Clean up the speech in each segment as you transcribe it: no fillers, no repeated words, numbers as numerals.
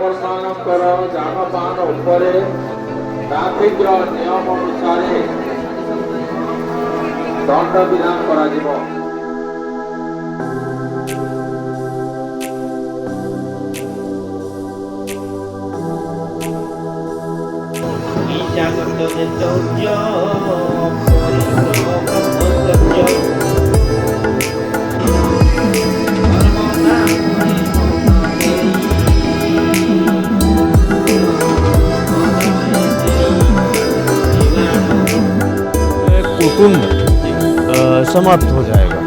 ଆପଣମାନଙ୍କର ଯାନବାହନ ଉପରେ ଟ୍ରାଫିକ୍ର ନିୟମ ଅନୁସାରେ ଦଣ୍ଡ ବିଧାନ କରାଯିବ। कुटुंब समाप्त हो जाएगा।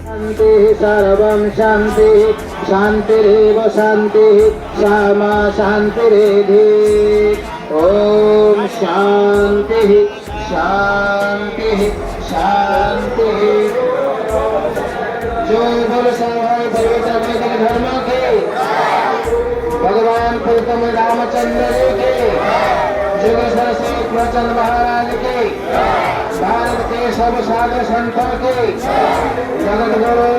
शांति सर्वं शांति शांतिरेव शांति सामा शांतिरेधि। ओम शांति शांति शांति। जो बोल सर्वाय देवता वैदिक धर्म के भगवान प्रीतम रामचंद्र जी के जोगेश्वर श्री कृष्ण महाराज के भारत के सब साधु संतों के जगत गुरु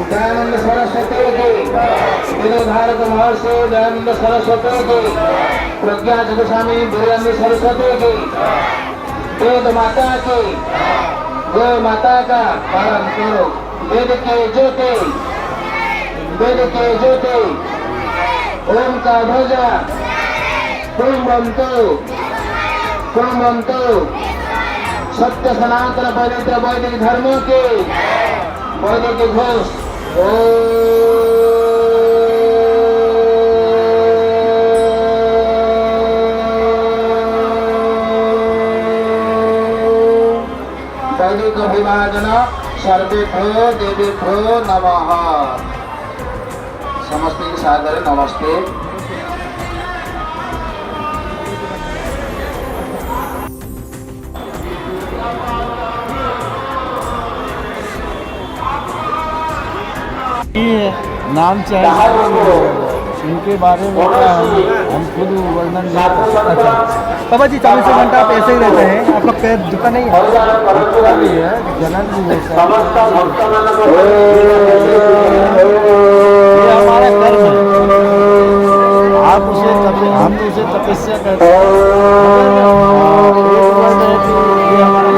दयानंद सरस्वती के विदुर भारत महर्षि दयानंद सरस्वती के प्रज्ञा गोस्वामी वीरेंद्र सरस्वती के वेद माता के गौ माता का पालन करो। वेद के ज्योति ओम का ध्वजा कुंभंतो सत्य सनातन पवित्र वैदिक धर्मों के वैदिक घोष। वैदिक अभिवादन सर्वेभ्यो देवेभ्यो नमः। समस्ते सादर नमस्ते। नाम चाहे इनके बारे में हम खुद वर्णन नहीं कर सकते। बाबा जी 24 घंटा आप ऐसे ही रहते हैं, आपका पैर दुखा नहीं है? जलन भी होता है, ये हमारा कर्म है। आप उसे हम उसे तपस्या करते हैं। ये हमारा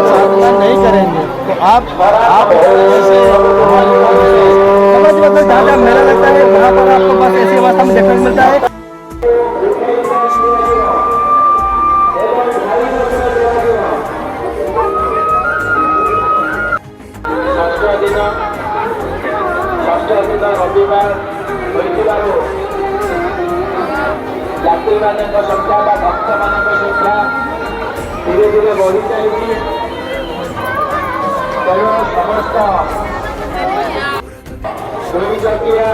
साधना नहीं करेंगे तो आप जैसे जहाँ मेला लगता है वहाँ पर आपको बस ऐसी अवस्था में देखने को मिलता है। रविवार यात्री संख्या भक्त मान संख्या धीरे धीरे बढ़ी जाएगी। तेणु समस्त दुई चकिया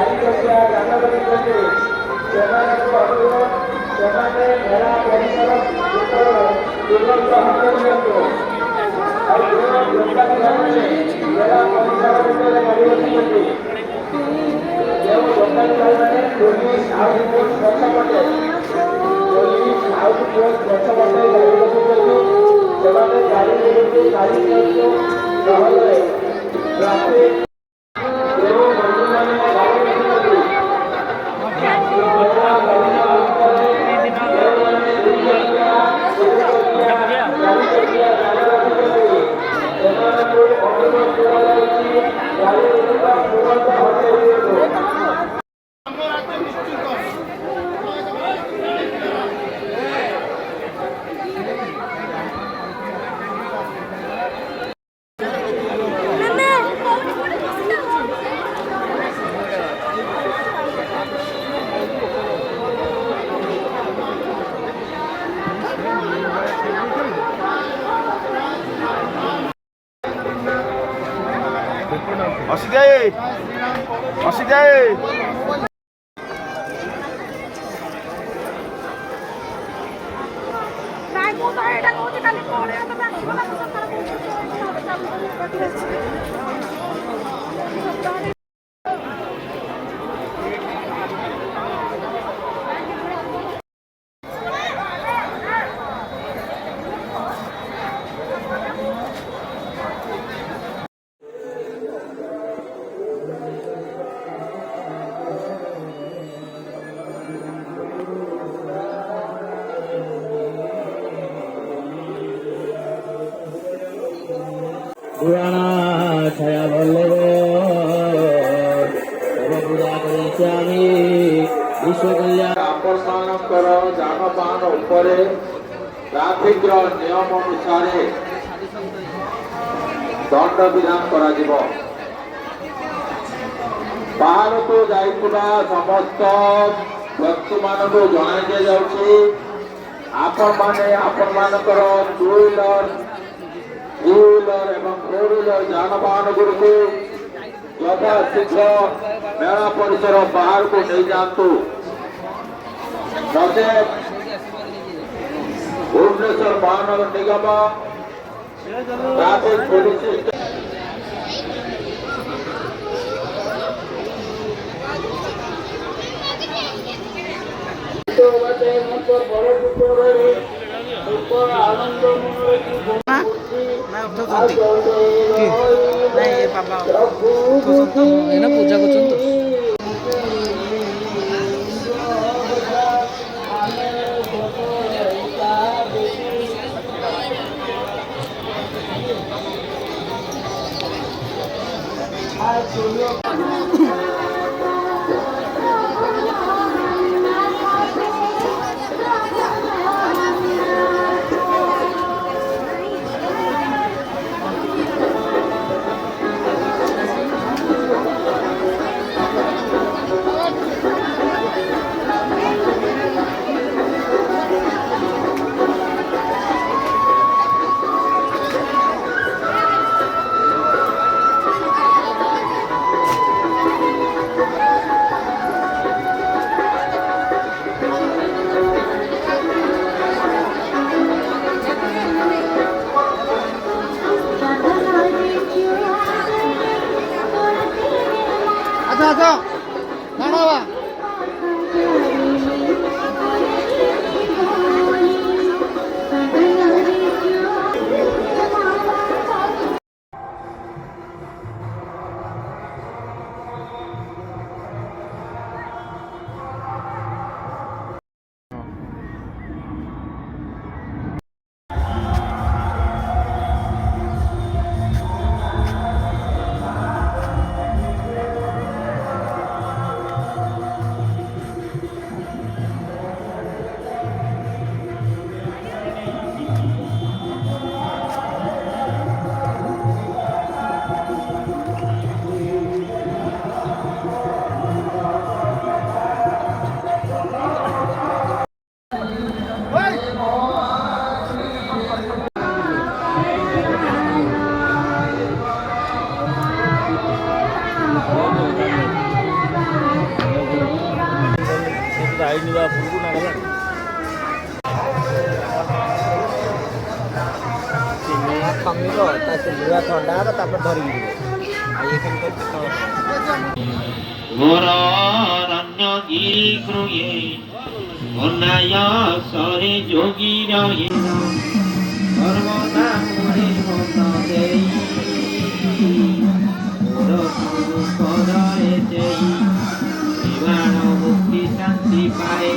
ଚାରି ଚକିଆ ଯାନ କରିଛନ୍ତି ସେମାନଙ୍କୁ ଅନୁରୋଧ ସେମାନେ ମେଳା ପରିସର ଭିତର ତୁରନ୍ତ ହଟେଇ ଦିଅନ୍ତୁ। ଆଉ ଯେଉଁ ଦୋକାନୀମାନେ ମେଳା ପରିସର ଭିତରେ ଗାଡ଼ି ରଖିଛନ୍ତି ଯେଉଁ ଦୋକାନୀ ଭାଇମାନେ ପୋଲିସ ହାଉସ ବୋଟ ପଛପଟେ ଗାଡ଼ି ରଖୁଛନ୍ତି ସେମାନେ ଗାଡ଼ି ନେଇକି ଗାଡ଼ି ନିଅନ୍ତୁ ନହେଲେ ଟ୍ରାଫିକ ଯେଉଁ ବନ୍ଧୁମାନେ ଗାଡ଼ି ରଖିଛନ୍ତି ସେମାନଙ୍କୁ ଅନୁରୋଧ କରାଯାଉଛି ଗାଡ଼ି ତୁରନ୍ତ ହଟେଇ ଦିଅନ୍ତୁ। ଅସିଯାଏ ନାଇଁ ମୁଁ ତ ଏଇଟା କହୁଛି କାଲି ପଳେଇବା ତମେ ଆସିବ ନା ସକାଳେ କହୁଛି পুরাণা ছায়া বল্লভ ପୂଜା କରିଛି ଆମେ ବିଶ୍ୱ କଲ୍ୟାଣ ଆପଣମାନଙ୍କର ଯାନବାହନ ଉପରେ ଟ୍ରାଫିକର ନିୟମ ଅନୁସାରେ ଦଣ୍ଡ ବିଧାନ କରାଯିବ। ବାହାରକୁ ଯାଇଥିବା ସମସ୍ତ ବ୍ୟକ୍ତିମାନଙ୍କୁ ଜଣାଇ ଦିଆଯାଉଛି ଆପଣମାନେ ଆପଣମାନଙ୍କର ଟୁ ହ୍ୱିଲର ଏବଂ ଫୋର ହ୍ୱିଲର ଯାନବାହନ ଗୁଡ଼ିକୁ ଯଥାଶୀଘ୍ର ମେଳା ପରିସର ବାହାରକୁ ନେଇଯାଆନ୍ତୁ। ନଚେତ୍ ଭୁବନେଶ୍ୱର ମହାନଗର ନିଗମ ଟ୍ରାଫିକ ପୋଲିସ ପୂଜା କରୁଛନ୍ତି আচ্ছা না না বাবা ଲାଇନ୍ ଦେବା ପୂର୍ବରୁ ନା ଗଲାଣି ଚିନିଆ କମିବ ତା ସେ ଲୁହା ଥଣ୍ଡା ହେବ ତାପରେ ଧରିକି ଯିବ ଆଉ ଏ କେମିତି घोररण्यगिरि कृये घनाय सरे जोगी रहे सर्वदा मोरे मत देई मोर गुरु पदरे देई जीवन मुक्ति शांति पाए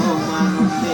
परमानंदे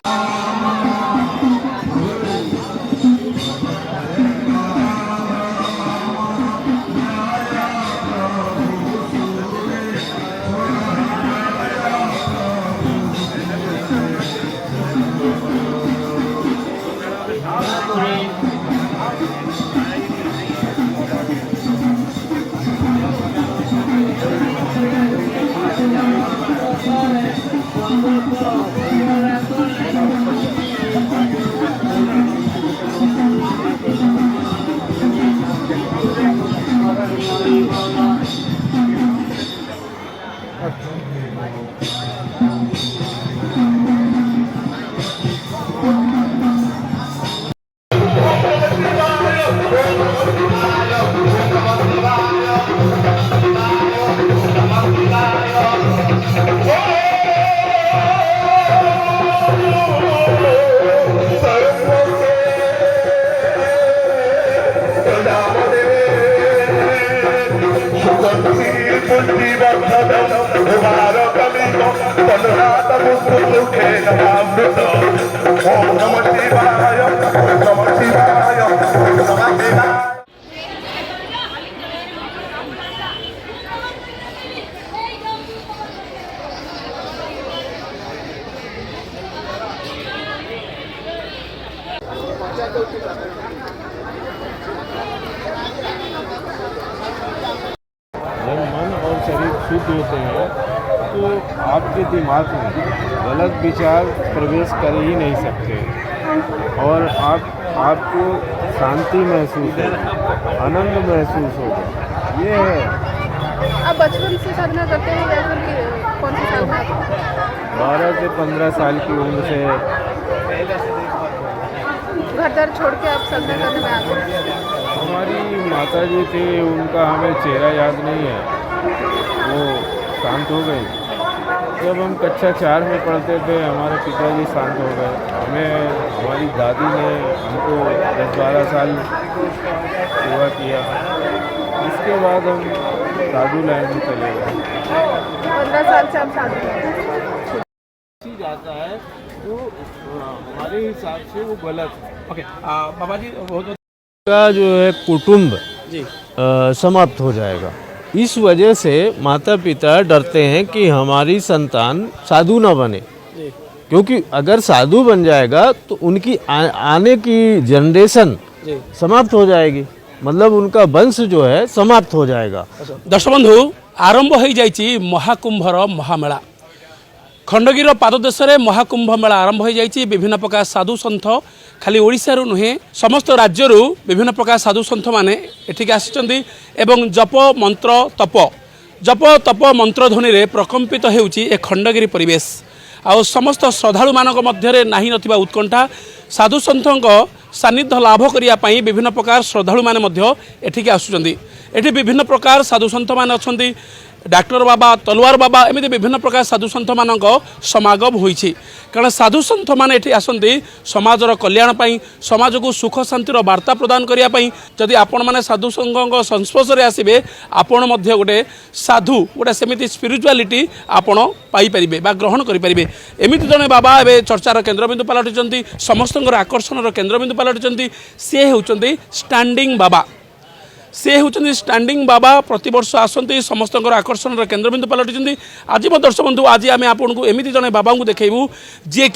जब मन और शरीर शुद्ध होते हैं तो आपके दिमाग में गलत विचार प्रवेश कर ही नहीं सकते और आपको शांति महसूस होगा, आनंद महसूस होगा। ये है। आप बचपन से साधना करते हैं या फिर कौन सी साधना? 12 से 15 साल की उम्र से घर दर छोड़ के आप साधना करने में आते हैं? हमारी माता जी थी, उनका हमें चेहरा याद नहीं है, वो शांत हो गई। जब हम कक्षा 4 में पढ़ते थे हमारे पिताजी शांत हो गए। हमारी दादी ने हमको 10-12 साल सेवा किया, इसके बाद हम साधु लाइन में चले गए। 15 साल से आप साधु जाता है तो हमारे हिसाब से वो गलत है। ओके बाबा जी बहुत का जो है कुटुंब समाप्त हो जाएगा। इस वजह से माता पिता डरते हैं कि हमारी संतान साधु न बने, क्योंकि अगर साधु बन जाएगा तो उनकी आने की जनरेशन समाप्त हो जाएगी, मतलब उनका वंश जो है समाप्त हो जाएगा। दर्शक बंधु आरंभ हो जाइए महाकुंभर महामेला। खंडगिर पाददेश में महाकुंभ मेला आरंभ हो जाइए। विभिन्न प्रकार साधु सन्थ खाली ओडिशा रू नुहे समस्त राज्य विभिन्न प्रकार साधु सन्थ माने एठिक आसिचंदी एवं जप तप मंत्र ध्वनि रे प्रकम्पित हेउची ए खंडगिरी परिवेश। आ समस्त श्रद्धालु मानक मध्यरे नाही नथिबा उत्कंठा साधु सन्थक सान्निध्य लाभ करिया पई विभिन्न प्रकार श्रद्धालु माने मध्य एठिक आसुचंदी। एठी विभिन्न प्रकार साधु सन्थ माने अछंती, डाक्टर बाबा, तलवार बाबा, एमती विभिन्न प्रकार साधु सन्थ मानक समागम होइछि। कारण साधु सन्थ माने एठी आसंती समाजर कल्याण पई, समाज को सुख शांतिर वार्ता प्रदान करिया पई। जदि आपण माने साधु संघक संस्पर्श रे आसीबे आपण मध्य गोटे साधु गोटे सेमिति स्पिरिचुआलिटी आपण पाई परिबे बा ग्रहण करि परिबे। एमिति जने बाबा एबे चर्चार केन्द्रबिंदु पलटिचंती, समस्तଙ୍କର आकर्षणर केन्द्रबिंदु पलटिचंती। से हेउचंती स्टैंडिंग बाबा। से होती स्टैंडिंग बाबा प्रतिवर्ष आसती समस्त आकर्षण केन्द्रबिंदु पलटि। आज दर्शक बंधु आज आम आपको एमती जड़े बाबा को देखू जे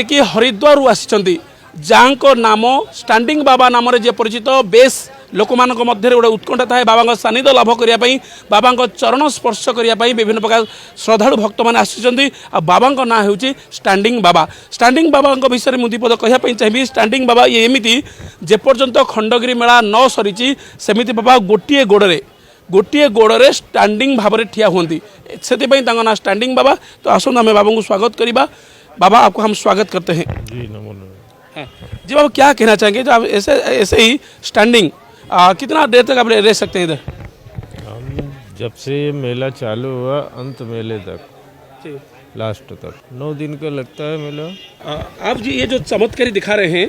कि हरिद्वार आसी, जहाँ नाम स्टैंडिंग बाबा नाम जे परिचित। बेस लोक मान मध्य गोटे उत्कंठा थाए बाबा सानिध्य लाभ करने, बाबा चरण स्पर्श करने विभिन्न प्रकार श्रद्धालु भक्त मैंने आसी। बाबा ना हूँ स्टैंडिंग बाबा। स्टैंडिंग बाबा विषय मुझे पद कहवाई चाहिए। स्टैंडिंग बाबा ये एमती जेपर्यंत खंडगिरी मेला न सरी सेमती बाबा गोटे गोड़े गोटे गोड़े स्टैंडिंग भाव में ठिया हुई से ना स्टैंडिंग बाबा। तो आसो आम बाबा को स्वागत करवा। बाबा आपको हम स्वागत करते हैं। जी नमो नमः। हाँ। जी बाबा क्या कहना चाहेंगे जो आप ऐसे ऐसे ही स्टैंडिंग कितना देर तक आप रह सकते हैं इधर? हम जब से ये मेला चालू हुआ अंत मेले तक, जी लास्ट तक 9 दिन का लगता है मेला। आप जी ये जो चमत्कारी दिखा रहे हैं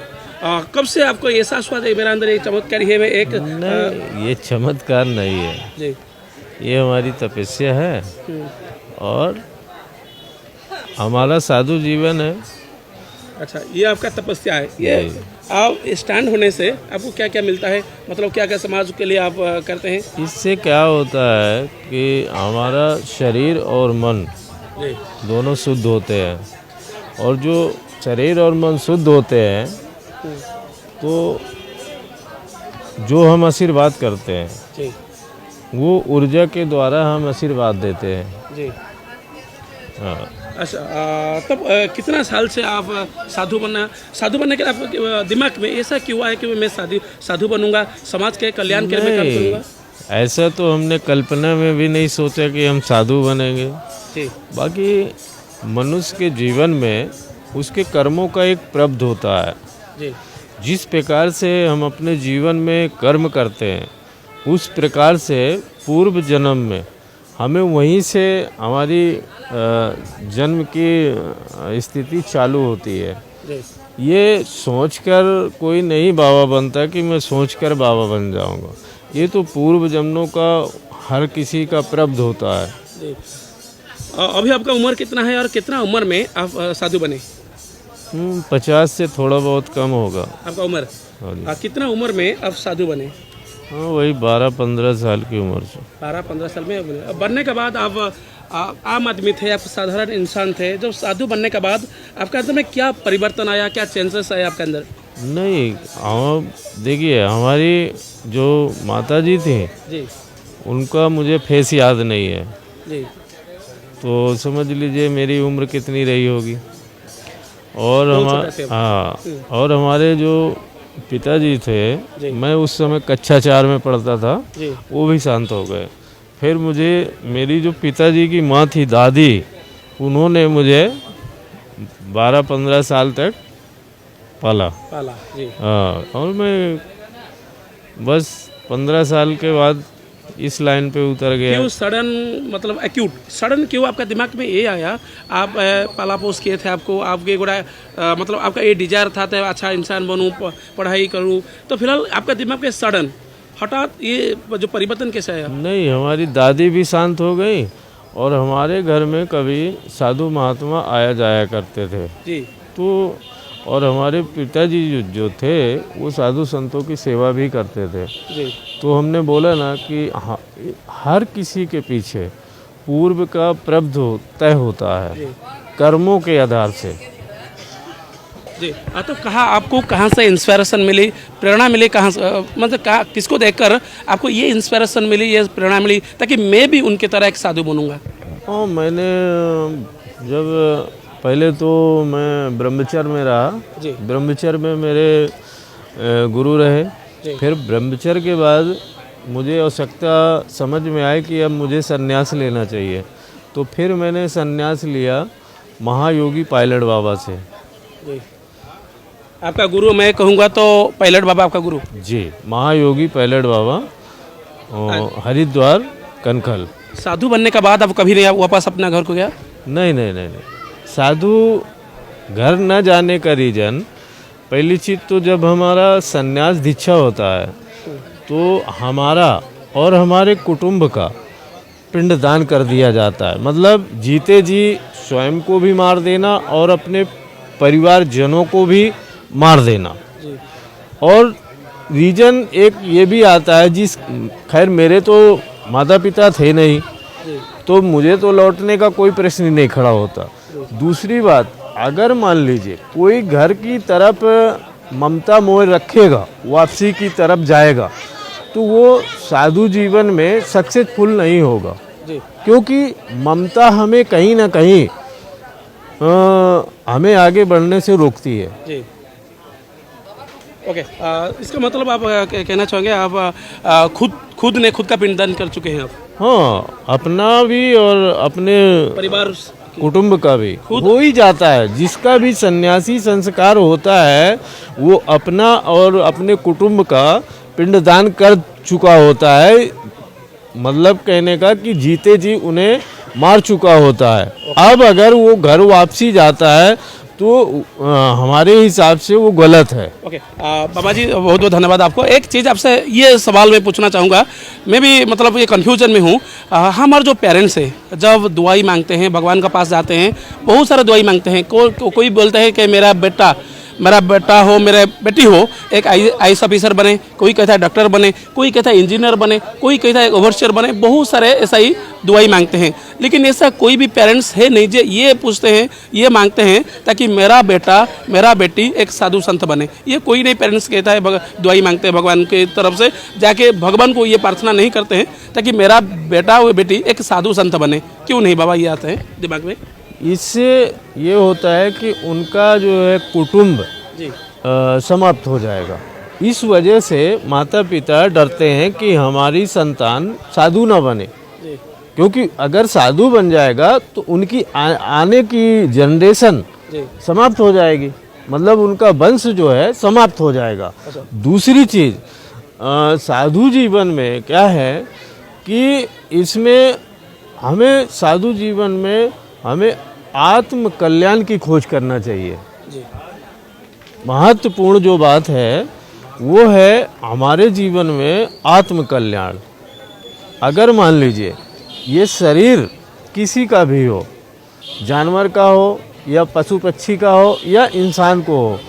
कब से आपको एहसास हुआ था मेरा अंदर एक चमत्कारी है? मैं एक नहीं, ये चमत्कार नहीं है, जी ये हमारी तपस्या है और हमारा साधु जीवन है। अच्छा, ये आपका तपस्या है। ये आप स्टैंड होने से आपको क्या क्या मिलता है, मतलब क्या क्या समाज के लिए आप करते हैं? इससे क्या होता है कि हमारा शरीर और मन जी दोनों शुद्ध होते हैं, और जो शरीर और मन शुद्ध होते हैं तो जो हम आशीर्वाद करते हैं जी वो ऊर्जा के द्वारा हम आशीर्वाद देते हैं। जी। हाँ। अच्छा, तब कितना साल से आप साधु बनने के लिए आपके दिमाग में ऐसा क्यों आया कि मैं साधु बनूंगा, समाज के कल्याण के लिए मैं काम करूंगा? ऐसा तो हमने कल्पना में भी नहीं सोचा कि हम साधु बनेंगे। जी बाकी मनुष्य के जीवन में उसके कर्मों का एक प्रब्ध होता है। जी जिस प्रकार से हम अपने जीवन में कर्म करते हैं उस प्रकार से पूर्व जन्म में हमें वहीं से हमारी जन्म की स्थिति चालू होती है। जी ये सोचकर कोई नहीं बाबा बनता कि मैं सोचकर बाबा बन जाऊंगा। ये तो पूर्व जन्मों का हर किसी का प्रब्ध होता है। जी। अभी आपका उम्र कितना है और कितना उम्र में आप साधु बने? 50 से थोड़ा बहुत कम होगा आपका उम्र। हाँ जी। कितना उम्र में आप साधु बने? हाँ, वही 12-15 साल की उम्र से। 12-15 साल में बने। बनने के बाद आप आम आदमी थे, आप साधारण इंसान थे। जब साधु बनने के बाद आपके अंदर में क्या परिवर्तन आया, क्या चेंजेस आए आपके अंदर? नहीं, हम देखिए हमारी जो माता जी थी जी उनका मुझे फेस याद नहीं है, जी तो समझ लीजिए मेरी उम्र कितनी रही होगी। और और हमारे जो पिताजी थे, मैं उस समय कक्षा 4 में पढ़ता था, जी वो भी शांत हो गए। फिर मुझे मेरी जो पिताजी की माँ थी दादी, उन्होंने मुझे 12-15 साल तक पाला। जी। हाँ, और मैं बस 15 साल के बाद इस लाइन पे उतर गया। क्यों सडन, मतलब एक्यूट सडन क्यों आपका दिमाग में ये आया? आप पाला पोस किए थे, आपको आपके गोड़ा मतलब आपका ये डिजायर था तो अच्छा इंसान बनूं, पढ़ाई करूं, तो फिलहाल आपका दिमाग में सडन हठात ये जो परिवर्तन कैसे आया? नहीं, हमारी दादी भी शांत हो गई और हमारे घर में कभी साधु महात्मा आया जाया करते थे। जी। तो और हमारे पिताजी जो थे वो साधु संतों की सेवा भी करते थे। जी। तो हमने बोला ना कि हर किसी के पीछे पूर्व का प्रब्ध तय होता है कर्मों के आधार से। जी। तो आपको कहाँ से इंस्पिरेशन मिली, प्रेरणा मिली, कहाँ से, मतलब किसको देखकर आपको ये इंस्पिरेशन मिली, ये प्रेरणा मिली ताकि मैं भी उनकी तरह एक साधु बनूंगा? हाँ, मैंने जब पहले तो मैं ब्रह्मचर्य में रहा। जी। ब्रह्मचर्य में मेरे गुरु रहे। फिर ब्रह्मचर्य के बाद मुझे आवश्यकता समझ में आई कि अब मुझे संन्यास लेना चाहिए, तो फिर मैंने संन्यास लिया महायोगी पायलट बाबा से। जी। आपका गुरु मैं कहूँगा तो पायलट बाबा आपका गुरु? जी, महायोगी पायलट बाबा, हरिद्वार कनखल। साधु बनने के बाद आप कभी नहीं वापस अपना घर को गया? नहीं नहीं नहीं नहीं, साधु घर न जाने का रीज़न, पहली चीज़ तो जब हमारा संन्यास दीक्षा होता है तो हमारा और हमारे कुटुंब का पिंडदान कर दिया जाता है। मतलब जीते जी स्वयं को भी मार देना और अपने परिवारजनों को भी मार देना। और रीजन एक ये भी आता है, जिस खैर मेरे तो माता पिता थे नहीं, तो मुझे तो लौटने का कोई प्रश्न ही नहीं खड़ा होता। दूसरी बात, अगर मान लीजिए कोई घर की तरफ ममता मोह रखेगा, वापसी की तरफ जाएगा, तो वो साधु जीवन में सक्सेसफुल नहीं होगा। क्योंकि ममता हमें कहीं ना कहीं हमें आगे बढ़ने से रोकती है। जी। ओके, इसका मतलब आप कहना चाहोगे आप खुद ने खुद का पिंडदान कर चुके हैं आप, हाँ, अपना भी और अपने परिवार कुटुंब का भी हो ही जाता है। जिसका भी सन्यासी संस्कार होता है वो अपना और अपने कुटुंब का पिंडदान कर चुका होता है, मतलब कहने का कि जीते जी उन्हें मार चुका होता है। अब अगर वो घर वापसी जाता है तो हमारे हिसाब से वो गलत है। ओके बाबा जी, बहुत बहुत धन्यवाद आपको। एक चीज़ आपसे ये सवाल मैं पूछना चाहूँगा, मैं भी मतलब ये कन्फ्यूजन में हूँ। हमारे जो पेरेंट्स है जब दुआई मांगते हैं, भगवान के पास जाते हैं, बहुत सारा दुआई मांगते हैं। कोई बोलते हैं कि मेरा बेटा हो, मेरा बेटी हो एक आईएएस ऑफिसर बने, कोई कहता है डॉक्टर बने, कोई कहता है इंजीनियर बने, कोई कहता है ओवरसियर बने, बहुत सारे ऐसा ही दुआई मांगते हैं। लेकिन ऐसा कोई भी पेरेंट्स है नहीं जो ये पूछते हैं, ये मांगते हैं ताकि मेरा बेटा मेरा बेटी एक साधु संत बने। ये कोई नहीं पेरेंट्स कहता है, दुआई मांगते हैं भगवान की तरफ से जाके, भगवान को ये प्रार्थना नहीं करते हैं ताकि मेरा बेटा व बेटी एक साधु संत बने। क्यों नहीं बाबा, ये आता है दिमाग में? इससे ये होता है कि उनका जो है कुटुंब समाप्त हो जाएगा। इस वजह से माता पिता डरते हैं कि हमारी संतान साधु न बने, क्योंकि अगर साधु बन जाएगा तो उनकी आने की जनरेशन समाप्त हो जाएगी, मतलब उनका वंश जो है समाप्त हो जाएगा। दूसरी चीज़ साधु जीवन में क्या है कि इसमें हमें साधु जीवन में हमें आत्म कल्याण की खोज करना चाहिए। महत्वपूर्ण जो बात है वो है हमारे जीवन में आत्म कल्याण। अगर मान लीजिए ये शरीर किसी का भी हो, जानवर का हो या पशु पक्षी का हो या इंसान को हो,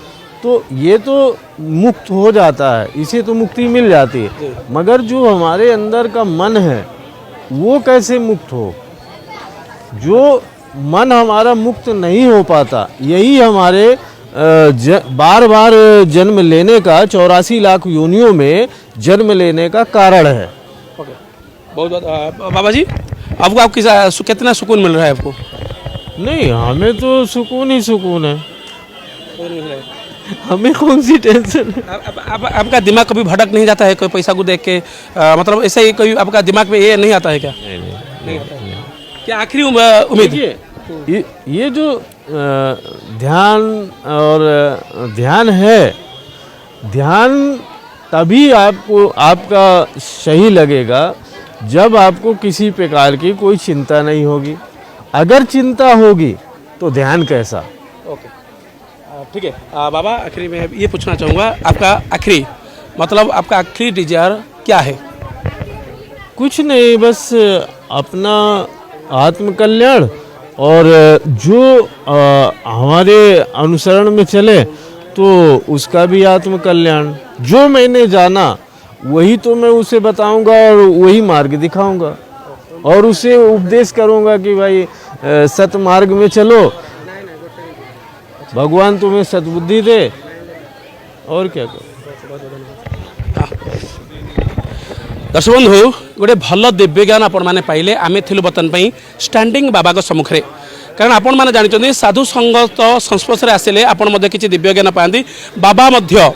तो ये तो मुक्त हो जाता है, इसे तो मुक्ति मिल जाती है। मगर जो हमारे अंदर का मन है वो कैसे मुक्त हो? जो मन हमारा मुक्त नहीं हो पाता, यही हमारे बार बार जन्म लेने का, 84 लाख योनियों में जन्म लेने का कारण है। ओके, बहुत बहुत बाबा जी, आपको कितना सुकून मिल रहा है आपको? नहीं, हमें तो सुकून ही सुकून है, हमें कौन सी टेंशन है। आपका दिमाग कभी भटक नहीं जाता है कोई पैसा को देख के? मतलब ऐसे ही कोई आपका दिमाग में ये नहीं आता है क्या? नहीं आता है। क्या आखिरी उम्मीद? ये जो ध्यान और ध्यान है, ध्यान तभी आपका सही लगेगा जब आपको किसी प्रकार की कोई चिंता नहीं होगी। अगर चिंता होगी तो ध्यान कैसा? ओके, ठीक है बाबा, आखिरी में ये पूछना चाहूँगा, आपका आखिरी डिजायर क्या है? कुछ नहीं, बस अपना आत्म कल्याण, और जो हमारे अनुसरण में चले तो उसका भी आत्म कल्याण। जो मैंने जाना वही तो मैं उसे बताऊंगा और वही मार्ग दिखाऊंगा और उसे उपदेश करूंगा कि भाई सत मार्ग में चलो, भगवान तुम्हें सद्बुद्धि दे, और क्या करो। दर्शक बंधु, गोटे भल दिव्य ज्ञान आपण मैंने पाइले। आमे थिलु बर्तन पई स्टैंडिंग बाबा को सम्मुखें, कारण आपण मैंने जानते साधु संगत संस्पर्श आसिले आपण मध्य किछि दिव्य ज्ञान पाती। बाबा मध्य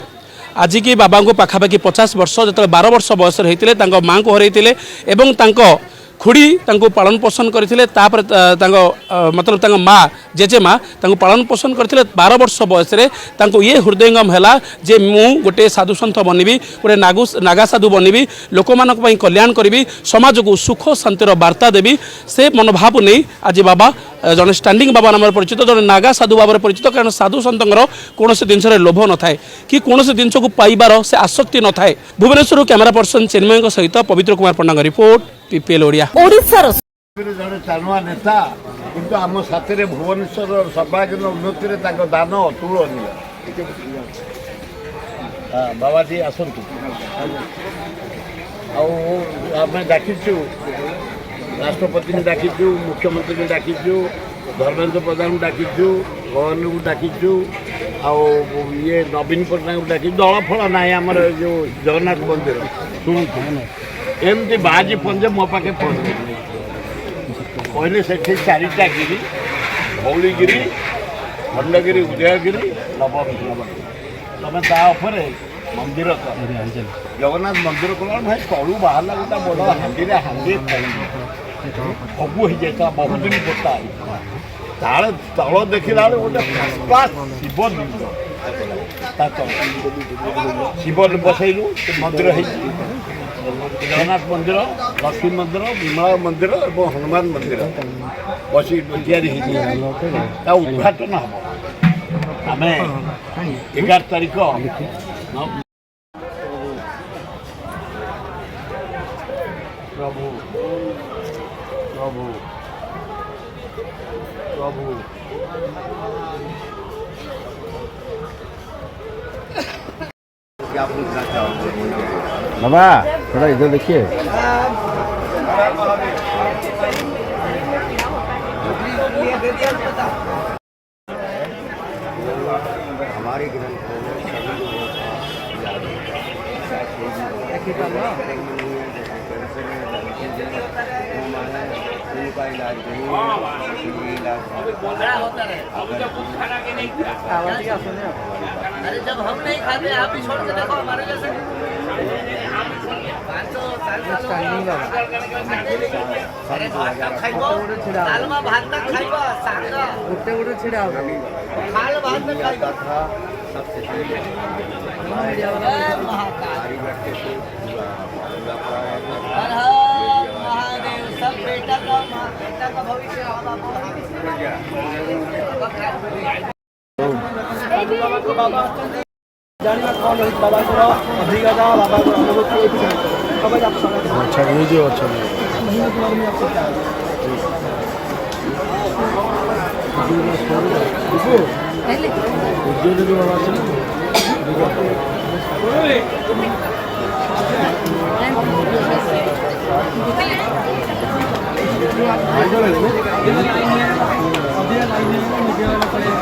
आज की बाबा को पाखापाखि 50 वर्ष, जो 12 वर्ष बयस होते माँ को हरते एवं खुड़ी पालन पोषण करते, मतलब माँ जेजे माँ पालन पोषण करते। 12 वर्ष बयस ये हृदयंगम है जे मु गोटे साधु सन्थ बनबी, गोटे नागा साधु बनबी, लोक मानी कल्याण करी, समाज को सुख शांतिर वार्ता देवी। से मनोभाव नहीं आज बाबा जड़े स्टैंडिंग बाबा नाम परिचित, जड़े नागा साधु भाव परिचित। कारण साधु सन्तर कौन से जिनस लोभ न थाए कि कौन से जिनस को पाइबार से आसक्ति न थाए। भुवनेश्वर कैमेरा पर्सन चिन्मय सहित पवित्र कुमार पंडा रिपोर्ट, पीपीएल ओडिया। जड़े चाणुआ नेता किंतु आम साथी भुवनेश्वर सर्वांगीन उन्नति दान अतुलनीय। बाबाजी आसतु आम डाकिचु, राष्ट्रपति डाकिचु, मुख्यमंत्री डाकिचु, धर्मेन्द्र प्रधान डाकिचु, गवर्नर को डाकिचु, ये नवीन पट्टनायक डाकी। दल फल ना आमर जो जगन्नाथ मंदिर शुणु एमती बाजी पंजे मो पाखे कहले से 4टा गिरी, धौलीगिरी, खंडगिरी, उदयगिरी, नवगिरी। तुम तापर मंदिर जगन्नाथ मंदिर कला भाई तलू बाहर गोटे बड़ हांडी हांडी सबू हो जाता बहुत दिन पोता ताले तल देखला गोटे फर्स्ट क्लास शिव बसैलु मंदिर जगन्नाथ मंदिर लक्ष्मी मंदिर विमला मंदिर और हनुमान मंदिर बस या उद्घाटन हम आम 11 तारीख प्रभु प्रभु प्रभु क्या पूछना चाहोगे बाबा थोड़ा इधर देखिए हमारे ग्रंथों में का इलाज नहीं अरे जब हम नहीं खाते आप भी छोड़ के देखो हमारे जैसे दालमा भात तक खाइबा सागा गोटे गोटे छिड़ा खाल भात तक खाइबा था सबसे पहले महादेव सब बेटा का भविष्य अच्छा वीडियो अच्छा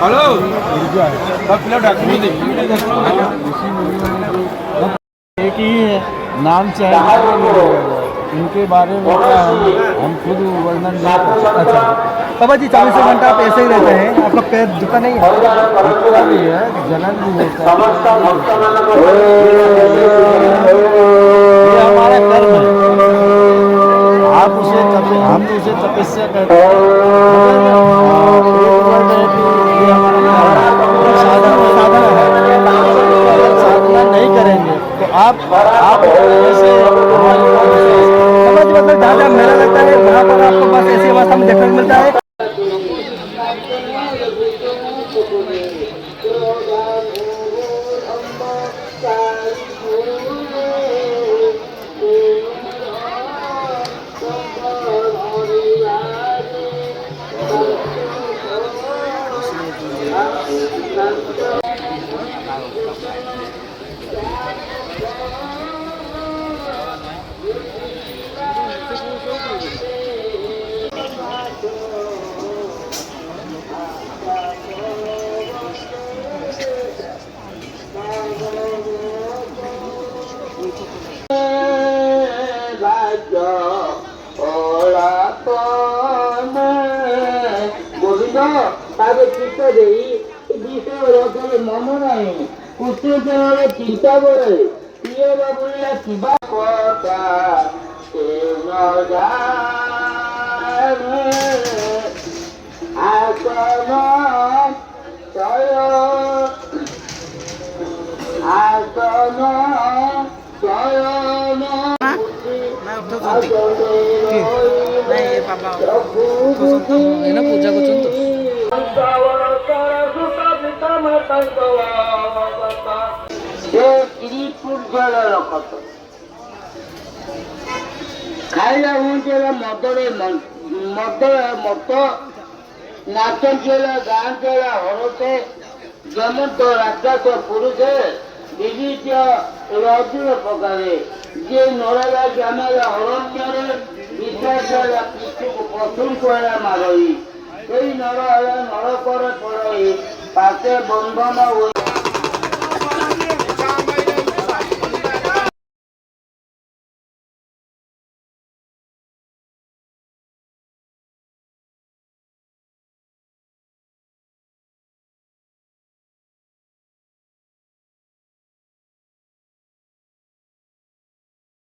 हेलो एक ही है नाम चाहे इनके बारे में हम खुद वर्णन नहीं कर सकते। अच्छा बाबा जी 24 घंटा आप ऐसे ही रहते हैं, आपका पैर दुखता नहीं है? दुखता भी है, जलन भी होता है, ये हमारा कर्म है। आप उसे हम उसे तपस्या करते हैं, ये हमारा साधन है। साधना नहीं करेंगे तो आप ऐसे बाबा जी मतलब जहाँ जहाँ मेला लगता है वहाँ पर आपको बस ऐसी अवस्था में देखने को मिलता है। मम नहीं उसके चिंता करे ये बाबुला किबा कोता न जाए आसन चय आसन चयन पूजा को ଖାଇଲା ହୁଅନ୍ତି ମଦରେ ମଦ ନାଚନ୍ତି ଗାଆନ୍ତି ହରତେ ଯେମନ୍ତ ରାକ୍ଷସ ପୁରୁଷ ବିବିଧ ଅର୍ଜୁନ ପ୍ରକାରେ ଯିଏ ନରଲା ଗ୍ରାମରେ ଅରଣ୍ୟରେ ବିଶ୍ୱାସ ହେଲା ପଶୁଙ୍କୁ ହେଲା ମାରଇ ସେଇ ନର ହେଲା ନରକର ପଳଇ ପାଶେ ବନ୍ଧନ ହୋଇ